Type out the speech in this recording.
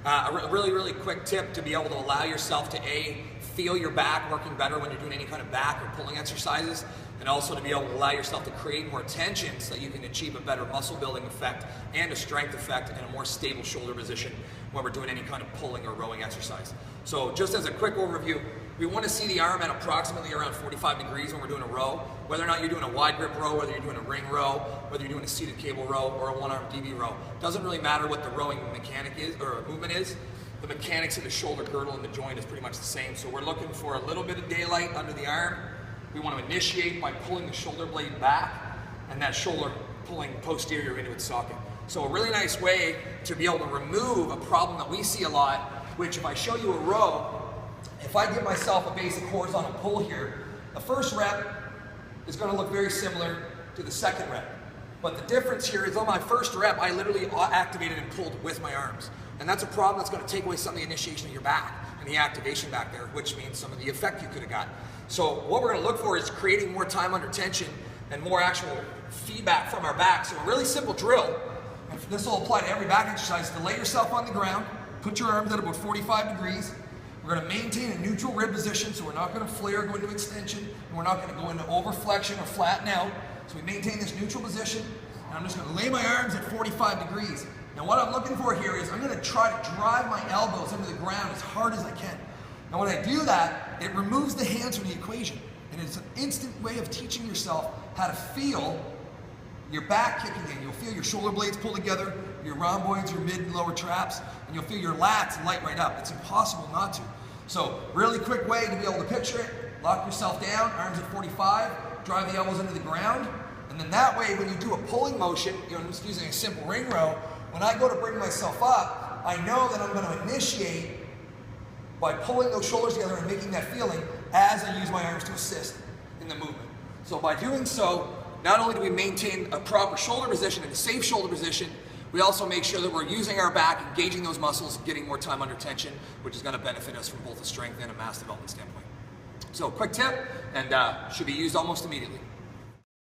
Really quick tip to be able to allow yourself to feel your back working better when you're doing any kind of back or pulling exercises, and also to be able to allow yourself to create more tension so that you can achieve a better muscle building effect and a strength effect and a more stable shoulder position when we're doing any kind of pulling or rowing exercise. So just as a quick overview, we want to see the arm at approximately around 45 degrees when we're doing a row. Whether or not you're doing a wide grip row, whether you're doing a ring row, whether you're doing a seated cable row or a one-arm DV row, doesn't really matter what the rowing mechanic is or movement is. The mechanics of the shoulder girdle and the joint is pretty much the same. So we're looking for a little bit of daylight under the arm. We want to initiate by pulling the shoulder blade back and that shoulder pulling posterior into its socket. So a really nice way to be able to remove a problem that we see a lot, which if I show you a row, if I give myself a basic horizontal pull here, the first rep is going to look very similar to the second rep. But the difference here is on my first rep, I literally activated and pulled with my arms. And that's a problem that's going to take away some of the initiation of your back and the activation back there, which means some of the effect you could have got. So what we're going to look for is creating more time under tension and more actual feedback from our back. So a really simple drill, and this will apply to every back exercise, to lay yourself on the ground, put your arms at about 45 degrees. We're going to maintain a neutral rib position, so we're not going to flare, go into extension, and we're not going to go into over flexion or flatten out. So we maintain this neutral position, and I'm just going to lay my arms at 45 degrees. Now what I'm looking for here is I'm going to try to drive my elbows into the ground as hard as I can. Now when I do that, it removes the hands from the equation. And it's an instant way of teaching yourself how to feel your back kicking in. You'll feel your shoulder blades pull together, your rhomboids, your mid and lower traps, and you'll feel your lats light right up. It's impossible not to. So really quick way to be able to picture it, lock yourself down, arms at 45, drive the elbows into the ground, and then that way when you do a pulling motion, I'm just using a simple ring row, when I go to bring myself up, I know that I'm going to initiate by pulling those shoulders together and making that feeling as I use my arms to assist in the movement. So by doing so, not only do we maintain a proper shoulder position and a safe shoulder position, we also make sure that we're using our back, engaging those muscles, getting more time under tension, which is going to benefit us from both a strength and a mass development standpoint. So quick tip, and should be used almost immediately.